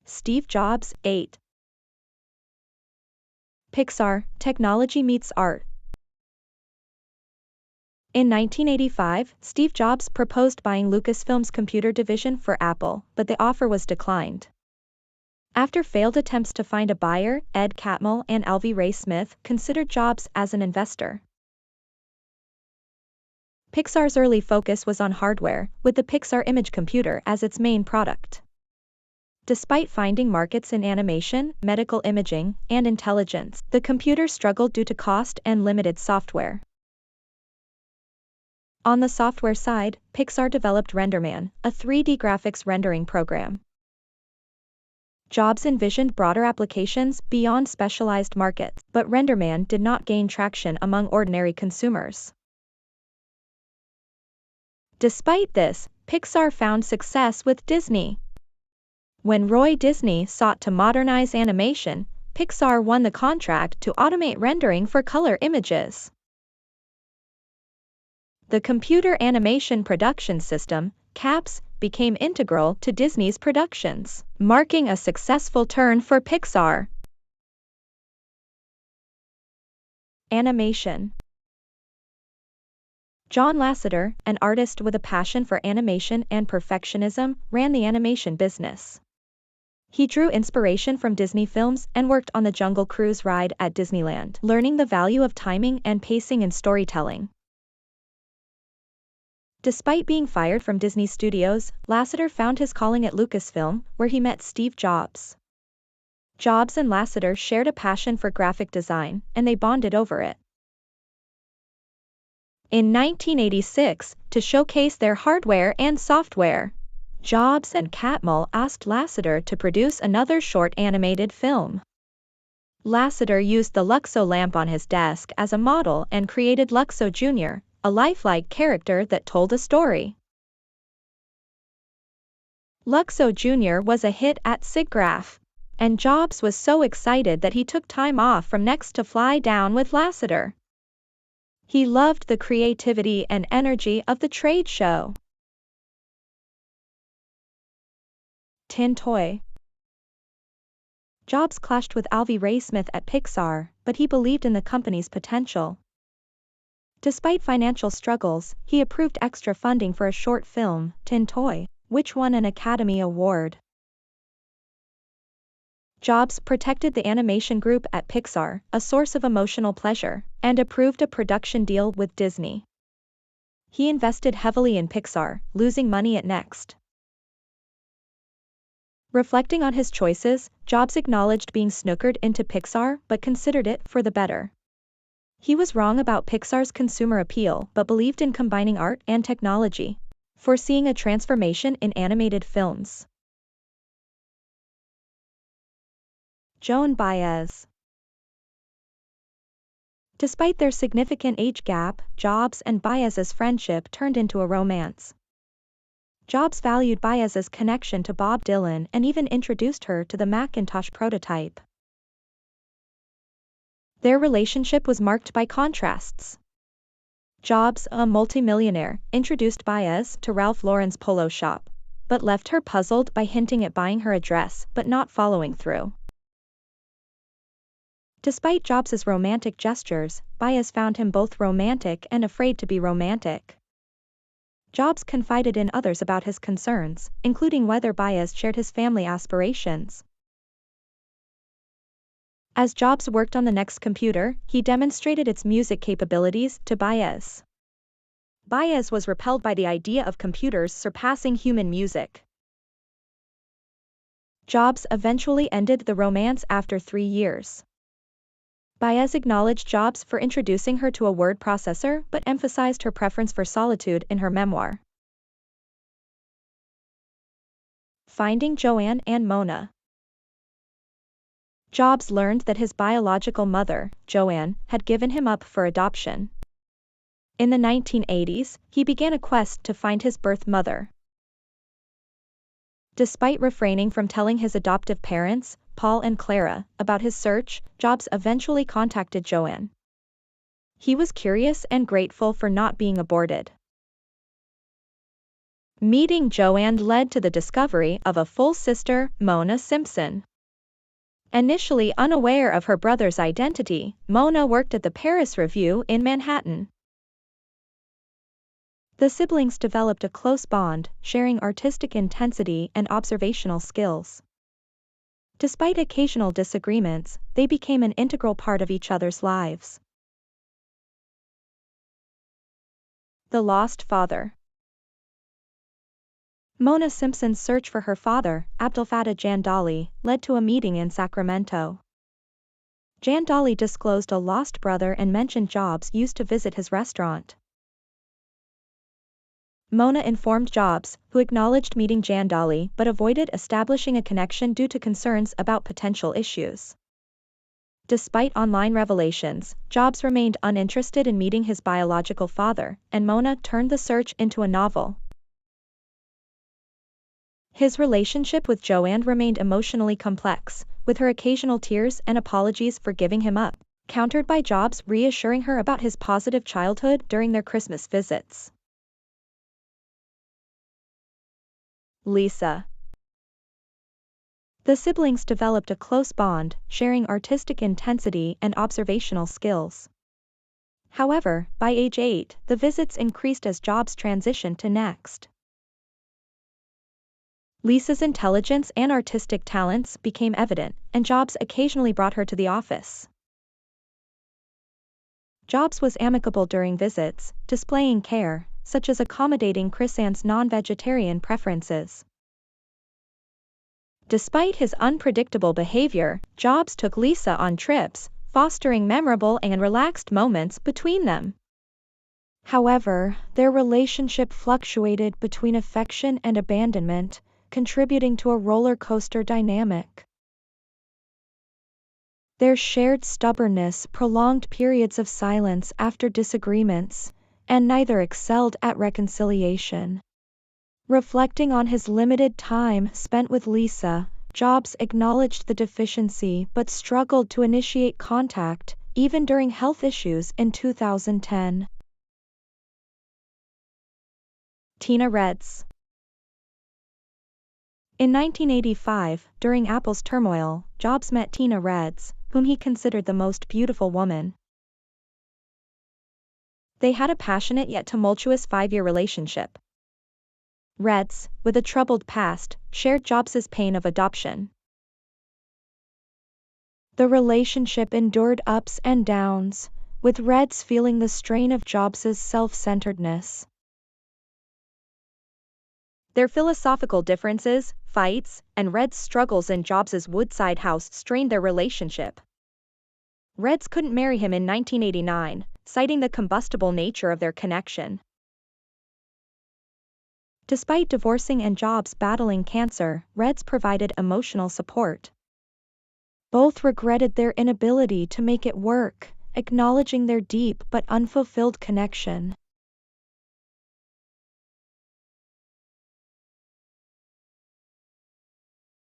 Steve Jobs, 8. PIXAR, Technology Meets Art. In 1985, Steve Jobs proposed buying Lucasfilm's computer division for Apple, but the offer was declined. After failed attempts to find a buyer, Ed Catmull and Alvy Ray Smith considered Jobs as an investor. PIXAR's early focus was on hardware, with the PIXAR image computer as its main product. Despite finding markets in animation, medical imaging, and intelligence, the computer struggled due to cost and limited software. On the software side, PIXAR developed RenderMan, a 3D graphics rendering program. Jobs envisioned broader applications beyond specialized markets, but RenderMan did not gain traction among ordinary consumers. Despite this, PIXAR found success with Disney. When Roy Disney sought to modernize animation, PIXAR won the contract to automate rendering for color images. The computer animation production system, CAPS, became integral to Disney's productions, marking a successful turn for PIXAR. Animation. John Lasseter, an artist with a passion for animation and perfectionism, ran the animation business. He drew inspiration from Disney films and worked on the Jungle Cruise ride at Disneyland, learning the value of timing and pacing in storytelling. Despite being fired from Disney Studios, Lasseter found his calling at Lucasfilm, where he met Steve Jobs. Jobs and Lasseter shared a passion for graphic design, and they bonded over it. In 1986, to showcase their hardware and software, Jobs and Catmull asked Lasseter to produce another short animated film. Lasseter used the Luxo lamp on his desk as a model and created Luxo Jr., a lifelike character that told a story. Luxo Jr. was a hit at SIGGRAPH, and Jobs was so excited that he took time off from Next to fly down with Lasseter. He loved the creativity and energy of the trade show. Tin Toy. Jobs clashed with Alvy Ray Smith at PIXAR, but he believed in the company's potential. Despite financial struggles, he approved extra funding for a short film, Tin Toy, which won an Academy Award. Jobs protected the animation group at PIXAR, a source of emotional pleasure, and approved a production deal with Disney. He invested heavily in PIXAR, losing money at Next. Reflecting on his choices, Jobs acknowledged being snookered into PIXAR but considered it for the better. He was wrong about PIXAR's consumer appeal but believed in combining art and technology, foreseeing a transformation in animated films. Joan Baez. Despite their significant age gap, Jobs and Baez's friendship turned into a romance. Jobs valued Baez's connection to Bob Dylan and even introduced her to the Macintosh prototype. Their relationship was marked by contrasts. Jobs, a multimillionaire, introduced Baez to Ralph Lauren's polo shop, but left her puzzled by hinting at buying her a dress but not following through. Despite Jobs's romantic gestures, Baez found him both romantic and afraid to be romantic. Jobs confided in others about his concerns, including whether Baez shared his family aspirations. As Jobs worked on the next computer, he demonstrated its music capabilities to Baez. Baez was repelled by the idea of computers surpassing human music. Jobs eventually ended the romance after 3 years. Baez acknowledged Jobs for introducing her to a word processor but emphasized her preference for solitude in her memoir. Finding Joanne and Mona. Jobs learned that his biological mother, Joanne, had given him up for adoption. In the 1980s, he began a quest to find his birth mother. Despite refraining from telling his adoptive parents, Paul and Clara, about his search, Jobs eventually contacted Joanne. He was curious and grateful for not being aborted. Meeting Joanne led to the discovery of a full sister, Mona Simpson. Initially unaware of her brother's identity, Mona worked at the Paris Review in Manhattan. The siblings developed a close bond, sharing artistic intensity and observational skills. Despite occasional disagreements, they became an integral part of each other's lives. The Lost Father. Mona Simpson's search for her father, Abdelfattah Jandali, led to a meeting in Sacramento. Jandali disclosed a lost brother and mentioned Jobs used to visit his restaurant. Mona informed Jobs, who acknowledged meeting Jandali but avoided establishing a connection due to concerns about potential issues. Despite online revelations, Jobs remained uninterested in meeting his biological father, and Mona turned the search into a novel. His relationship with Joanne remained emotionally complex, with her occasional tears and apologies for giving him up, countered by Jobs reassuring her about his positive childhood during their Christmas visits. Lisa. The siblings developed a close bond, sharing artistic intensity and observational skills. However, by age 8, the visits increased as Jobs transitioned to Next. Lisa's intelligence and artistic talents became evident, and Jobs occasionally brought her to the office. Jobs was amicable during visits, displaying care, such as accommodating Chrisanne's non-vegetarian preferences. Despite his unpredictable behavior, Jobs took Lisa on trips, fostering memorable and relaxed moments between them. However, their relationship fluctuated between affection and abandonment, contributing to a roller coaster dynamic. Their shared stubbornness prolonged periods of silence after disagreements, and neither excelled at reconciliation. Reflecting on his limited time spent with Lisa, Jobs acknowledged the deficiency but struggled to initiate contact, even during health issues in 2010. Tina Redse. In 1985, during Apple's turmoil, Jobs met Tina Redse, whom he considered the most beautiful woman. They had a passionate yet tumultuous 5-year relationship. Redse, with a troubled past, shared Jobs's pain of adoption. The relationship endured ups and downs, with Redse feeling the strain of Jobs's self-centeredness. Their philosophical differences, fights, and Redse's struggles in Jobs's Woodside house strained their relationship. Redse couldn't marry him in 1989, citing the combustible nature of their connection. Despite divorcing and Jobs battling cancer, Redse provided emotional support. Both regretted their inability to make it work, acknowledging their deep but unfulfilled connection.